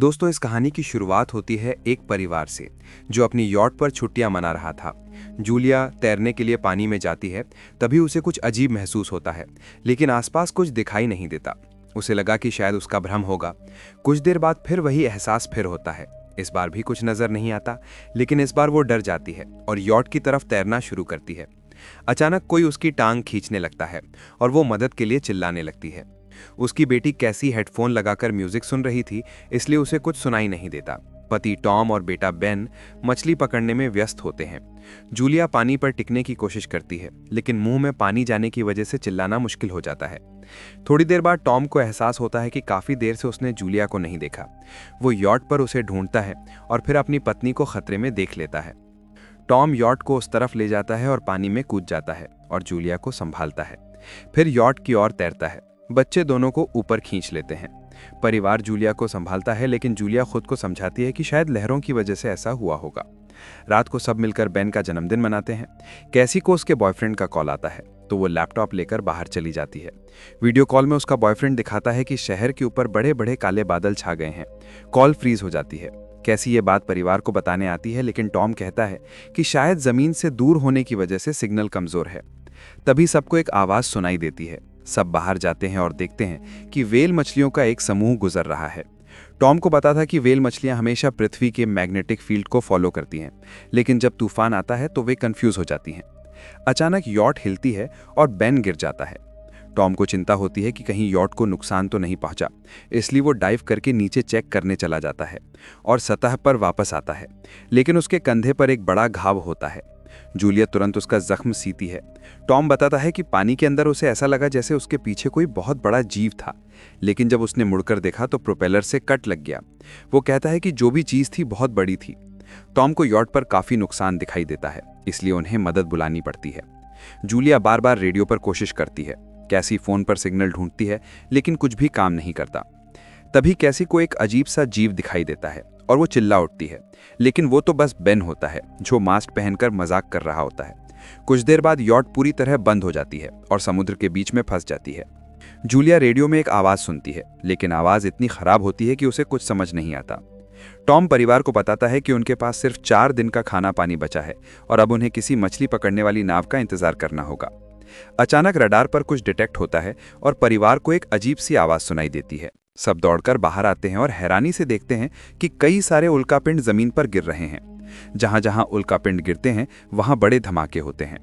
दोस्तों, इस कहानी की शुरुआत होती है एक परिवार से जो अपनी यॉट पर छुट्टियां मना रहा था। जूलिया तैरने के लिए पानी में जाती है। तभी उसे कुछ अजीब महसूस होता है, लेकिन आसपास कुछ दिखाई नहीं देता। उसे लगा कि शायद उसका भ्रम होगा। कुछ देर बाद फिर वही एहसास फिर होता है। इस बार भी कुछ नजर नहीं आता, लेकिन इस बार वो डर जाती है और यॉट की तरफ तैरना शुरू करती है। अचानक कोई उसकी टांग खींचने लगता है और वो मदद के लिए चिल्लाने लगती है। उसकी बेटी कैसी हेडफोन लगाकर म्यूजिक सुन रही थी, इसलिए उसे कुछ सुनाई नहीं देता। पति टॉम और बेटा बेन मछली पकड़ने में व्यस्त होते हैं। जूलिया पानी पर टिकने की कोशिश करती है, लेकिन मुंह में पानी जाने की वजह से चिल्लाना मुश्किल हो जाता है। थोड़ी देर बाद टॉम को एहसास होता है कि काफी देर से उसने जूलिया को नहीं देखा। वो यॉट पर उसे ढूंढता है और फिर अपनी पत्नी को खतरे में देख लेता है। टॉम यॉट को उस तरफ ले जाता है और पानी में कूद जाता है और जूलिया को संभालता है। फिर यॉट की ओर तैरता है। बच्चे दोनों को ऊपर खींच लेते हैं। परिवार जूलिया को संभालता है, लेकिन जूलिया खुद को समझाती है कि शायद लहरों की वजह से ऐसा हुआ होगा। रात को सब मिलकर बेन का जन्मदिन मनाते हैं। कैसी को उसके बॉयफ्रेंड का कॉल आता है, तो वो लैपटॉप लेकर बाहर चली जाती है। वीडियो कॉल में उसका बॉयफ्रेंड दिखाता है कि शहर के ऊपर बड़े बड़े काले बादल छा गए हैं। कॉल फ्रीज हो जाती है। कैसी ये बात परिवार को बताने आती है, लेकिन टॉम कहता है कि शायद जमीन से दूर होने की वजह से सिग्नल कमजोर है। तभी सबको एक आवाज सुनाई देती है। सब बाहर जाते हैं और देखते हैं कि व्हेल मछलियों का एक समूह गुजर रहा है। टॉम को पता था कि व्हेल मछलियां हमेशा पृथ्वी के मैग्नेटिक फील्ड को फॉलो करती हैं, लेकिन जब तूफान आता है तो वे कंफ्यूज हो जाती हैं। अचानक यॉट हिलती है और बेन गिर जाता है। टॉम को चिंता होती है कि कहीं यॉट को नुकसान तो नहीं पहुंचा, इसलिए वो डाइव करके नीचे चेक करने चला जाता है और सतह पर वापस आता है, लेकिन उसके कंधे पर एक बड़ा घाव होता है। जूलिया तुरंत उसका जख्म सीती है। टॉम बताता है कि पानी के अंदर उसे ऐसा लगा जैसे उसके पीछे कोई बहुत बड़ा जीव था, लेकिन जब उसने मुड़कर देखा तो प्रोपेलर से कट लग गया। वो कहता है कि जो भी चीज थी बहुत बड़ी थी। टॉम को यॉट पर काफी नुकसान दिखाई देता है, इसलिए उन्हें मदद बुलानी पड़ती है। जूलिया बार बार रेडियो पर कोशिश करती है। कैसी फोन पर सिग्नल ढूंढती है, लेकिन कुछ भी काम नहीं करता। तभी कैसी को एक अजीब सा जीव दिखाई देता है और वो चिल्ला उठती है, लेकिन वो तो बस बेन होता है जो मास्क पहनकर मजाक कर रहा होता है। कुछ देर बाद यॉट पूरी तरह बंद हो जाती है और समुद्र के बीच में फंस जाती है। जूलिया रेडियो में एक आवाज सुनती है, लेकिन आवाज इतनी खराब होती है कि उसे कुछ समझ नहीं आता। टॉम परिवार को बताता है कि उनके पास सिर्फ 4 दिन का खाना पानी बचा है और अब उन्हें किसी मछली पकड़ने वाली नाव का इंतजार करना होगा। अचानक रडार पर कुछ डिटेक्ट होता है और परिवार को एक अजीब सी आवाज सुनाई देती है। सब दौड़कर बाहर आते हैं और हैरानी से देखते हैं कि कई सारे उल्कापिंड जमीन पर गिर रहे हैं। जहां जहां उल्कापिंड गिरते हैं वहां बड़े धमाके होते हैं।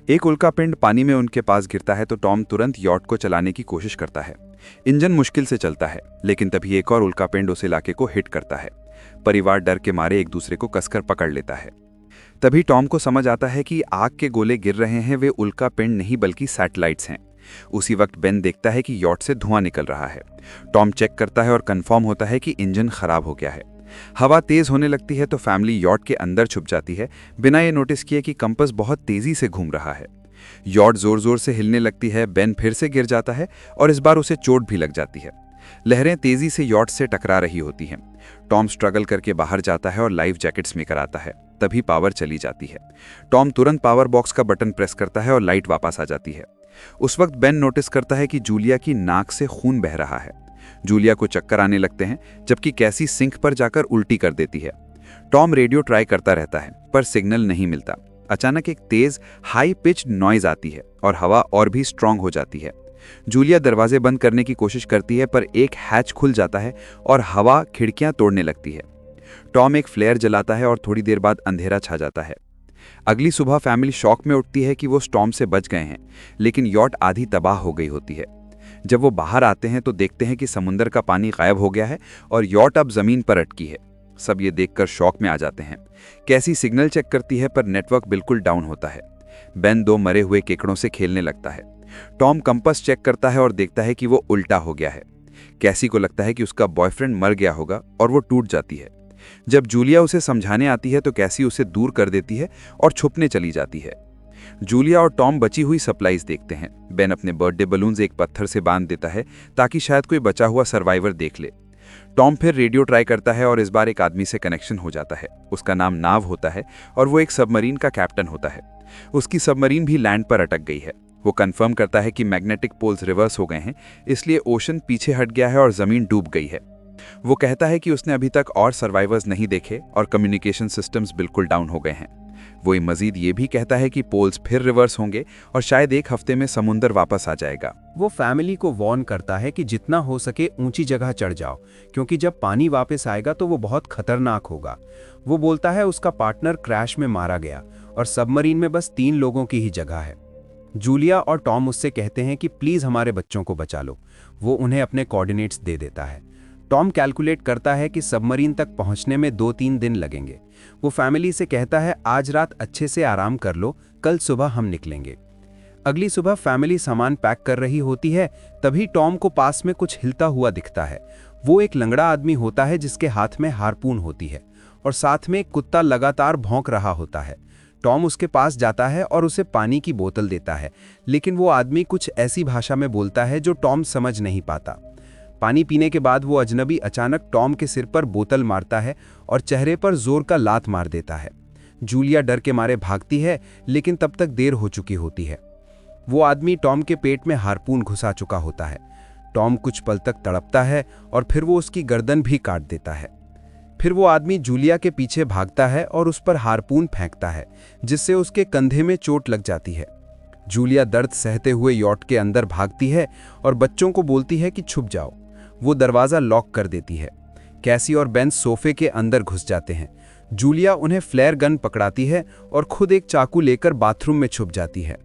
एक उल्कापिंड पानी में उनके पास गिरता है तो टॉम तुरंत यॉट को चलाने की कोशिश करता है। इंजन मुश्किल से चलता है, लेकिन तभी एक और उल्कापिंड उस इलाके को हिट करता है। परिवार डर के मारे एक दूसरे को कसकर पकड़ लेता है। तभी टॉम को समझ आता है कि आग के गोले गिर रहे हैं वे उल्कापिंड नहीं बल्कि सैटेलाइट्स हैं। उसी वक्त बेन देखता है कि यॉट से धुआं निकल रहा है। टॉम चेक करता है और कंफर्म होता है कि इंजन खराब हो गया है। हवा तेज होने लगती है तो फैमिली यॉट के अंदर छुप जाती है, बिना ये नोटिस किए कि कंपास बहुत तेजी से घूम रहा है। यॉट जोर जोर से हिलने लगती है। बेन फिर से गिर जाता है और इस बार उसे चोट भी लग जाती है। लहरें तेजी से यॉट से टकरा रही होती हैं। टॉम स्ट्रगल करके बाहर जाता है और लाइफ जैकेट्स में कराता है। तभी पावर चली जाती है। टॉम तुरंत पावर बॉक्स का बटन प्रेस करता है और लाइट वापस आ जाती है। उस वक्त बेन नोटिस करता है कि जूलिया की नाक से खून बह रहा है। जूलिया को चक्कर आने लगते हैं, जबकि कैसी सिंक पर जाकर उल्टी कर देती है। टॉम रेडियो ट्राई करता रहता है, पर सिग्नल नहीं मिलता। अचानक एक तेज हाई पिच नॉइज आती है और हवा और भी स्ट्रांग हो जाती है। जूलिया दरवाजे बंद करने की कोशिश करती है, पर एक हैच खुल जाता है और हवा खिड़कियां तोड़ने लगती है। टॉम एक फ्लेयर जलाता है और थोड़ी देर बाद अंधेरा छा जाता है। अगली सुबह फैमिली शॉक में उठती है कि वो स्टॉर्म से बच गए हैं, लेकिन यॉट आधी तबाह हो गई होती है। जब वो बाहर आते हैं तो देखते हैं कि समुद्र का पानी गायब हो गया है और यॉट अब जमीन पर अटकी है। सब ये देखकर शॉक में आ जाते हैं। कैसी सिग्नल चेक करती है, पर नेटवर्क बिल्कुल डाउन होता है। बेन 2 मरे हुए केकड़ों से खेलने लगता है। टॉम कंपास चेक करता है और देखता है कि वो उल्टा हो गया है। कैसी को लगता है कि उसका बॉयफ्रेंड मर गया होगा और वो टूट जाती है। जब जूलिया उसे समझाने आती है तो कैसी उसे दूर कर देती है और छुपने चली जाती है। जूलिया और टॉम बची हुई सप्लाईज देखते हैं। बेन अपने बर्थडे बलून्स एक पत्थर से बांध देता है ताकि शायद कोई बचा हुआ सर्वाइवर देख ले। टॉम फिर रेडियो ट्राई करता है और इस बार एक आदमी से कनेक्शन हो जाता है। उसका नाम नाव होता है और वो एक सबमरीन का कैप्टन होता है। उसकी सबमरीन भी लैंड पर अटक गई है। वो कंफर्म करता है कि मैग्नेटिक पोल्स रिवर्स हो गए हैं, इसलिए ओशन पीछे हट गया है और जमीन डूब गई है। वो कहता है कि उसने अभी तक और सर्वाइवर्स नहीं देखे और कम्युनिकेशन सिस्टम्स बिल्कुल डाउन हो गए हैं। वो मजीद ये भी कहता है कि पोल्स फिर रिवर्स होंगे और शायद एक हफ्ते में समुंदर वापस आ जाएगा। वो फैमिली को वार्न करता है कि जितना हो सके ऊंची जगह चढ़ जाओ, क्योंकि जब पानी वापस आएगा तो वो बहुत खतरनाक होगा। वो बोलता है उसका पार्टनर क्रैश में मारा गया और सबमरीन में बस 3 लोगों की ही जगह है। जूलिया और टॉम उससे कहते हैं कि प्लीज हमारे बच्चों को बचा लो। वो उन्हें अपने कोऑर्डिनेट्स दे देता है। टॉम कैलकुलेट करता है कि सबमरीन तक पहुंचने में 2-3 दिन लगेंगे। वो फैमिली से कहता है आज रात अच्छे से आराम कर लो, कल सुबह हम निकलेंगे। अगली सुबह फैमिली सामान पैक कर रही होती है, तभी टॉम को पास में कुछ हिलता हुआ दिखता है। वो एक लंगड़ा आदमी होता है जिसके हाथ में हारपून होती है और साथ में एक कुत्ता लगातार भौंक रहा होता है। टॉम उसके पास जाता है और उसे पानी की बोतल देता है, लेकिन वो आदमी कुछ ऐसी भाषा में बोलता है जो टॉम समझ नहीं पाता। पानी पीने के बाद वो अजनबी अचानक टॉम के सिर पर बोतल मारता है और चेहरे पर जोर का लात मार देता है। जूलिया डर के मारे भागती है, लेकिन तब तक देर हो चुकी होती है। वो आदमी टॉम के पेट में हारपून घुसा चुका होता है। टॉम कुछ पल तक तड़पता है और फिर वो उसकी गर्दन भी काट देता है। फिर वो आदमी जूलिया के पीछे भागता है और उस पर हारपून फेंकता है, जिससे उसके कंधे में चोट लग जाती है। जूलिया दर्द सहते हुए यॉट के अंदर भागती है और बच्चों को बोलती है कि छुप जाओ। वो दरवाज़ा लॉक कर देती है। कैसी और बेन सोफे के अंदर घुस जाते हैं। जूलिया उन्हें फ्लेयर गन पकड़ाती है और खुद एक चाकू लेकर बाथरूम में छुप जाती है।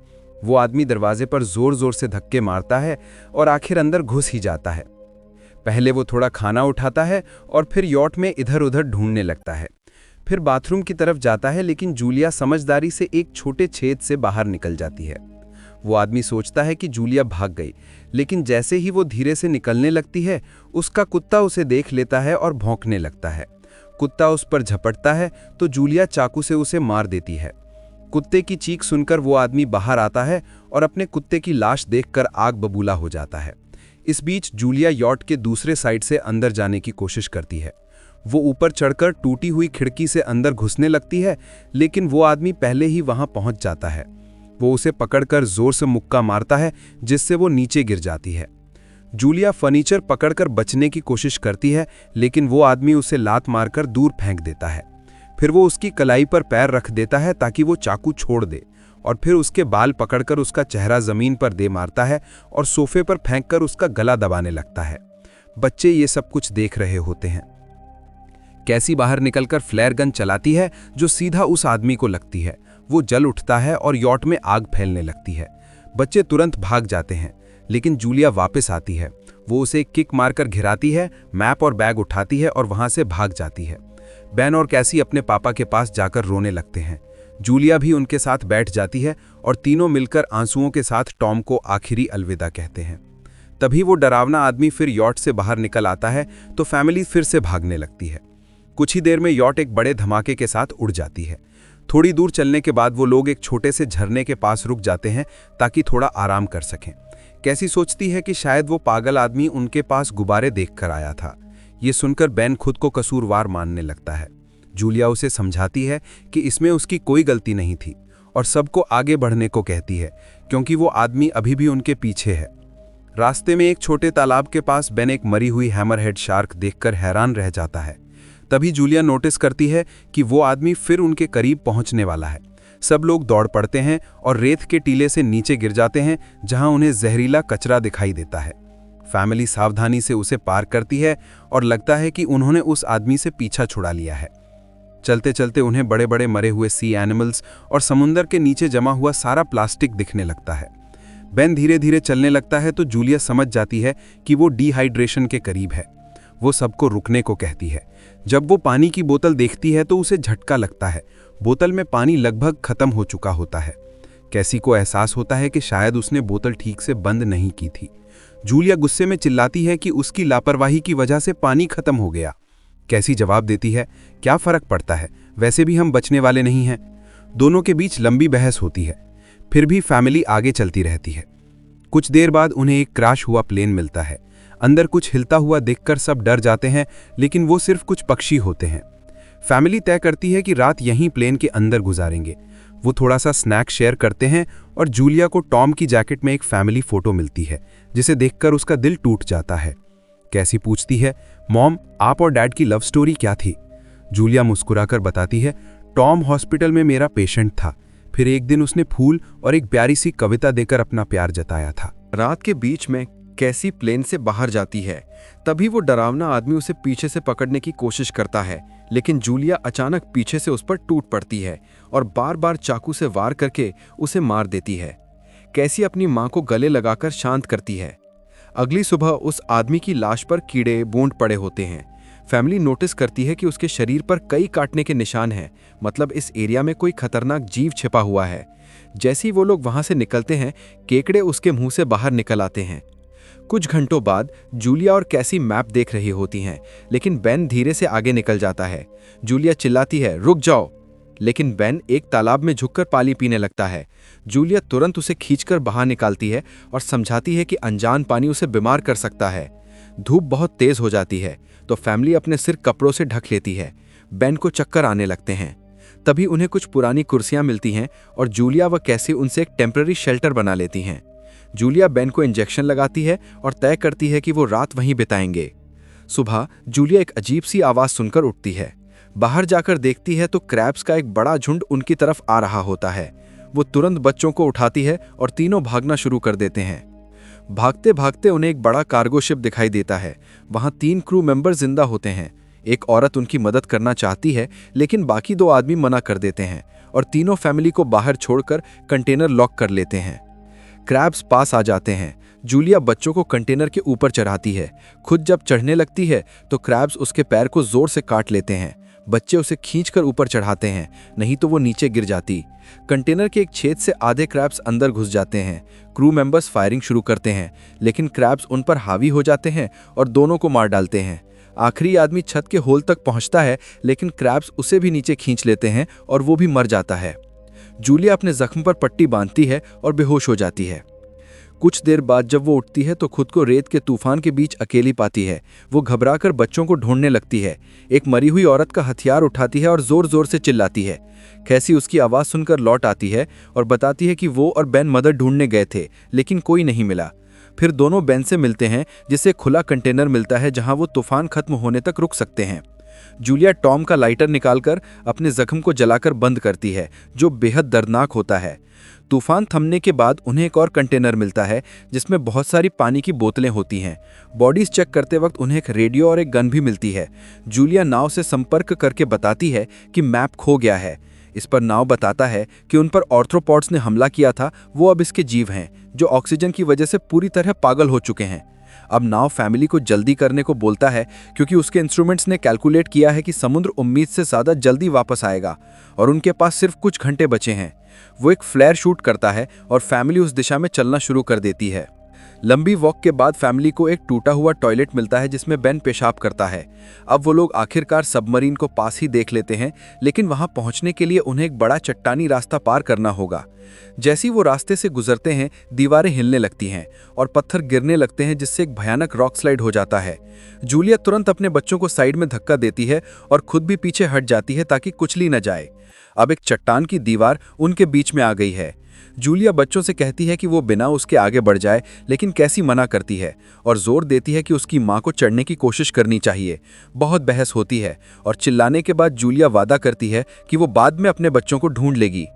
वो आदमी दरवाजे पर जोर जोर से धक्के मारता है और आखिर अंदर घुस ही जाता है। पहले वो थोड़ा खाना उठाता है और फिर यॉट में इधर उधर ढूंढने लगता है। फिर बाथरूम की तरफ जाता है, लेकिन जूलिया समझदारी से एक छोटे छेद से बाहर निकल जाती है। वो आदमी सोचता है कि जूलिया भाग गई, लेकिन जैसे ही वो धीरे से निकलने लगती है, उसका कुत्ता उसे देख लेता है और भौंकने लगता है। कुत्ता उस पर झपटता है तो जूलिया चाकू से उसे मार देती है। कुत्ते की चीख सुनकर वो आदमी बाहर आता है और अपने कुत्ते की लाश देखकर आग बबूला हो जाता है। इस बीच जूलिया यॉट के दूसरे साइड से अंदर जाने की कोशिश करती है। वो ऊपर चढ़कर टूटी हुई खिड़की से अंदर घुसने लगती है, लेकिन वो आदमी पहले ही वहां पहुंच जाता है। वो उसे पकड़कर जोर से मुक्का मारता है, जिससे वो नीचे गिर जाती है। जूलिया फर्नीचर पकड़कर बचने की कोशिश करती है, लेकिन वो आदमी उसे लात मारकर दूर फेंक देता है। फिर वो उसकी कलाई पर पैर रख देता है ताकि वो चाकू छोड़ दे, और फिर उसके बाल पकड़कर उसका चेहरा जमीन पर दे मारता है और सोफे पर फेंककर उसका गला दबाने लगता है। बच्चे ये सब कुछ देख रहे होते हैं। कैसी बाहर निकलकर फ्लेयर गन चलाती है, जो सीधा उस आदमी को लगती है। वो जल उठता है और यॉट में आग फैलने लगती है। बच्चे तुरंत भाग जाते हैं, लेकिन जूलिया वापस आती है। वो उसे किक मारकर घिराती है, मैप और बैग उठाती है और वहां से भाग जाती है। बेन और कैसी अपने पापा के पास जाकर रोने लगते हैं। जूलिया भी उनके साथ बैठ जाती है और तीनों मिलकर आंसुओं के साथ टॉम को आखिरी अलविदा कहते हैं। तभी वो डरावना आदमी फिर यॉट से बाहर निकल आता है तो फैमिली फिर से भागने लगती है। कुछ ही देर में यॉट एक बड़े धमाके के साथ उड़ जाती है। थोड़ी दूर चलने के बाद वो लोग एक छोटे से झरने के पास रुक जाते हैं ताकि थोड़ा आराम कर सकें। कैसी सोचती है कि शायद वो पागल आदमी उनके पास गुब्बारे देखकर आया था। ये सुनकर बेन खुद को कसूरवार मानने लगता है। जूलिया उसे समझाती है कि इसमें उसकी कोई गलती नहीं थी और सबको आगे बढ़ने को कहती है, क्योंकि वो आदमी अभी भी उनके पीछे है। रास्ते में एक छोटे तालाब के पास बेन एक मरी हुई हैमरहेड शार्क देखकर हैरान रह जाता है। तभी जूलिया नोटिस करती है कि वो आदमी फिर उनके करीब पहुंचने वाला है। सब लोग दौड़ पड़ते हैं और रेत के टीले से नीचे गिर जाते हैं, जहां उन्हें जहरीला कचरा दिखाई देता है। फैमिली सावधानी से उसे पार करती है और लगता है कि उन्होंने उस आदमी से पीछा छुड़ा लिया है। चलते चलते उन्हें बड़े बड़े मरे हुए सी एनिमल्स और समुंदर के नीचे जमा हुआ सारा प्लास्टिक दिखने लगता है। बेन धीरे धीरे चलने लगता है तो जूलिया समझ जाती है कि वो डिहाइड्रेशन के करीब है। वो सबको रुकने को कहती है। जब वो पानी की बोतल देखती है तो उसे झटका लगता है। बोतल में पानी लगभग खत्म हो चुका होता है। कैसी को एहसास होता है कि शायद उसने बोतल ठीक से बंद नहीं की थी। जूलिया गुस्से में चिल्लाती है कि उसकी लापरवाही की वजह से पानी खत्म हो गया। कैसी जवाब देती है, क्या फर्क पड़ता है, वैसे भी हम बचने वाले नहीं हैं। दोनों के बीच लंबी बहस होती है। फिर भी फैमिली आगे चलती रहती है। कुछ देर बाद उन्हें एक क्रैश हुआ प्लेन मिलता है। अंदर कुछ हिलता हुआ देखकर सब डर जाते हैं, लेकिन वो सिर्फ कुछ पक्षी होते हैं। फैमिली तय करती है कि रात यहीं प्लेन के अंदर गुजारेंगे। वो थोड़ा सा स्नैक शेयर करते हैं और जूलिया को टॉम की जैकेट में एक फैमिली फोटो मिलती है, जिसे देखकर उसका दिल टूट जाता है। कैसी पूछती है, मॉम आप और डैड की लव स्टोरी क्या थी? जूलिया मुस्कुराकर बताती है, टॉम हॉस्पिटल में मेरा पेशेंट था। फिर एक दिन उसने फूल और एक प्यारी सी कविता देकर अपना प्यार जताया था। रात के बीच में कैसी प्लेन से बाहर जाती है। तभी वो डरावना आदमी उसे पीछे से पकड़ने की कोशिश करता है, लेकिन जूलिया अचानक पीछे से उस पर टूट पड़ती है और बार बार चाकू से वार करके उसे मार देती है। कैसी अपनी मां को गले लगाकर शांत करती है। अगली सुबह उस आदमी की लाश पर कीड़े बूंद पड़े होते हैं। फैमिली नोटिस करती है कि उसके शरीर पर कई काटने के निशान हैं, मतलब इस एरिया में कोई खतरनाक जीव छिपा हुआ है। जैसे ही वो लोग वहां से निकलते हैं, केकड़े उसके मुंह से बाहर निकल आते हैं। कुछ घंटों बाद जूलिया और कैसी मैप देख रही होती हैं, लेकिन बेन धीरे से आगे निकल जाता है। जूलिया चिल्लाती है, रुक जाओ, लेकिन बेन एक तालाब में झुककर पानी पीने लगता है। जूलिया तुरंत उसे खींचकर बाहर निकालती है और समझाती है कि अनजान पानी उसे बीमार कर सकता है। धूप बहुत तेज हो जाती है तो फैमिली अपने सिर कपड़ों से ढक लेती है। बेन को चक्कर आने लगते हैं। तभी उन्हें कुछ पुरानी कुर्सियां मिलती हैं और जूलिया व कैसी उनसे एक टेम्पररी शेल्टर बना लेती हैं। जूलिया बेन को इंजेक्शन लगाती है और तय करती है कि वो रात वहीं बिताएंगे। सुबह जूलिया एक अजीब सी आवाज सुनकर उठती है। बाहर जाकर देखती है तो क्रैब्स का एक बड़ा झुंड उनकी तरफ आ रहा होता है। वो तुरंत बच्चों को उठाती है और तीनों भागना शुरू कर देते हैं। भागते भागते उन्हें एक बड़ा कार्गो शिप दिखाई देता है। वहां 3 क्रू मेंबर जिंदा होते हैं। एक औरत उनकी मदद करना चाहती है, लेकिन बाकी 2 आदमी मना कर देते हैं और तीनों फैमिली को बाहर छोड़कर कंटेनर लॉक कर लेते हैं। क्रैब्स पास आ जाते हैं। जूलिया बच्चों को कंटेनर के ऊपर चढ़ाती है। खुद जब चढ़ने लगती है तो क्रैब्स उसके पैर को जोर से काट लेते हैं। बच्चे उसे खींचकर ऊपर चढ़ाते हैं, नहीं तो वो नीचे गिर जाती। कंटेनर के एक छेद से आधे क्रैब्स अंदर घुस जाते हैं। क्रू मेंबर्स फायरिंग शुरू करते हैं, लेकिन क्रैब्स उन पर हावी हो जाते हैं और दोनों को मार डालते हैं। आखिरी आदमी छत के होल तक पहुंचता है, लेकिन क्रैब्स उसे भी नीचे खींच लेते हैं और वो भी मर जाता है। जूलिया अपने जख्म पर पट्टी बांधती है और बेहोश हो जाती है। कुछ देर बाद जब वो उठती है तो खुद को रेत के तूफान के बीच अकेली पाती है। वो घबराकर बच्चों को ढूंढने लगती है। एक मरी हुई औरत का हथियार उठाती है और जोर जोर से चिल्लाती है। कैसी उसकी आवाज़ सुनकर लौट आती है और बताती है कि वो और बेन मदद ढूंढने गए थे, लेकिन कोई नहीं मिला। फिर दोनों बेन से मिलते हैं, जिसे खुला कंटेनर मिलता है जहां वो तूफान खत्म होने तक रुक सकते हैं। जूलिया टॉम का लाइटर निकालकर अपने जख्म को जलाकर बंद करती है, जो बेहद दर्दनाक होता है। तूफान थमने के बाद उन्हें एक और कंटेनर मिलता है जिसमें बहुत सारी पानी की बोतलें होती हैं। बॉडीज चेक करते वक्त उन्हें एक रेडियो और एक गन भी मिलती है। जूलिया नाव से संपर्क करके बताती है कि मैप खो गया है। इस पर नाव बताता है कि उन पर ऑर्थ्रोपॉड्स ने हमला किया था, वो अब इसके जीव हैं, जो ऑक्सीजन की वजह से पूरी तरह पागल हो चुके हैं। अब नाव फैमिली को जल्दी करने को बोलता है, क्योंकि उसके इंस्ट्रूमेंट्स ने कैलकुलेट किया है कि समुद्र उम्मीद से ज़्यादा जल्दी वापस आएगा और उनके पास सिर्फ कुछ घंटे बचे हैं। वो एक फ्लेयर शूट करता है और फैमिली उस दिशा में चलना शुरू कर देती है। लंबी वॉक के बाद फैमिली को एक टूटा हुआ टॉयलेट मिलता है जिसमें बेन पेशाब करता है। अब वो लोग आखिरकार सबमरीन को पास ही देख लेते हैं, लेकिन वहां पहुंचने के लिए उन्हें एक बड़ा चट्टानी रास्ता पार करना होगा। जैसे ही वो रास्ते से गुजरते हैं, दीवारें हिलने लगती हैं और पत्थर गिरने लगते हैं, जिससे एक भयानक रॉक स्लाइड हो जाता है। जूलिया तुरंत अपने बच्चों को साइड में धक्का देती है और खुद भी पीछे हट जाती है ताकि कुचली न जाए। अब एक चट्टान की दीवार उनके बीच में आ गई है। जूलिया बच्चों से कहती है कि वो बिना उसके आगे बढ़ जाए, लेकिन कैसी मना करती है और जोर देती है कि उसकी मां को चढ़ने की कोशिश करनी चाहिए। बहुत बहस होती है और चिल्लाने के बाद जूलिया वादा करती है कि वो बाद में अपने बच्चों को ढूंढ लेगी।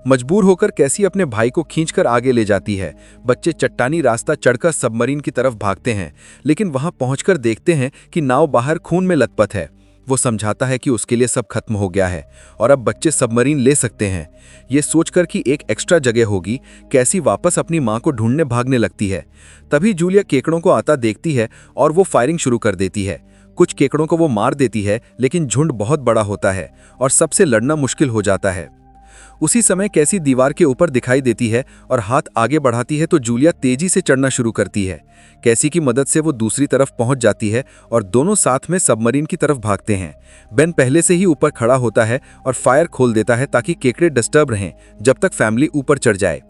मजबूर होकर कैसी अपने भाई को खींचकर आगे ले जाती है। बच्चे चट्टानी रास्ता चढ़कर सबमरीन की तरफ भागते हैं, लेकिन वहां पहुंचकर देखते हैं कि नाव बाहर खून में लथपथ है। वो समझाता है कि उसके लिए सब खत्म हो गया है और अब बच्चे सबमरीन ले सकते हैं। ये सोचकर कि एक एक्स्ट्रा जगह होगी, कैसी वापस अपनी मां को ढूंढने भागने लगती है। तभी जूलिया केकड़ों को आता देखती है और वो फायरिंग शुरू कर देती है। कुछ केकड़ों को वो मार देती है, लेकिन झुंड बहुत बड़ा होता है और सबसे लड़ना मुश्किल हो जाता है। उसी समय कैसी दीवार के ऊपर दिखाई देती है और हाथ आगे बढ़ाती है तो जूलिया तेजी से चढ़ना शुरू करती है। कैसी की मदद से वो दूसरी तरफ पहुंच जाती है और दोनों साथ में सबमरीन की तरफ भागते हैं। बेन पहले से ही ऊपर खड़ा होता है और फायर खोल देता है ताकि केकड़े डिस्टर्ब रहें जब तक फैमिली ऊपर चढ़ जाए।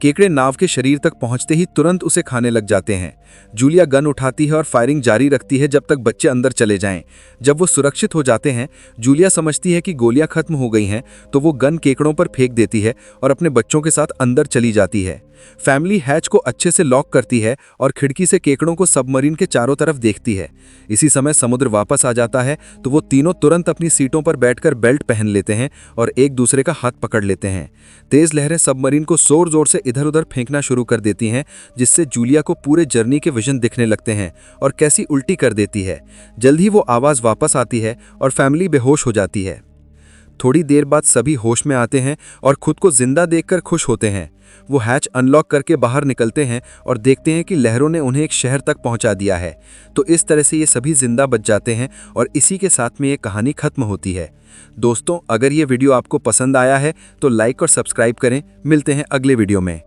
केकड़े नाव के शरीर तक पहुंचते ही तुरंत उसे खाने लग जाते हैं। जूलिया गन उठाती है और फायरिंग जारी रखती है जब तक बच्चे अंदर चले जाएं। जब वो सुरक्षित हो जाते हैं, जूलिया समझती है कि गोलियां खत्म हो गई हैं, तो वो गन केकड़ों पर फेंक देती है और अपने बच्चों के साथ अंदर चली जाती है। फैमिली हैच को अच्छे से लॉक करती है और खिड़की से केकड़ों को सबमरीन के चारों तरफ देखती है। इसी समय समुद्र वापस आ जाता है तो वो तीनों तुरंत अपनी सीटों पर बैठकर बेल्ट पहन लेते हैं और एक दूसरे का हाथ पकड़ लेते हैं। तेज लहरें सबमरीन को जोर जोर से इधर उधर फेंकना शुरू कर देती हैं, जिससे जूलिया को पूरे जर्नी के विजन दिखने लगते हैं और कैसी उल्टी कर देती है। जल्द ही वो आवाज़ वापस आती है और फैमिली बेहोश हो जाती है। थोड़ी देर बाद सभी होश में आते हैं और खुद को जिंदा देखकर खुश होते हैं। वो हैच अनलॉक करके बाहर निकलते हैं और देखते हैं कि लहरों ने उन्हें एक शहर तक पहुंचा दिया है। तो इस तरह से ये सभी जिंदा बच जाते हैं और इसी के साथ में ये कहानी खत्म होती है। दोस्तों, अगर ये वीडियो आपको पसंद आया है तो लाइक और सब्सक्राइब करें। मिलते हैं अगले वीडियो में।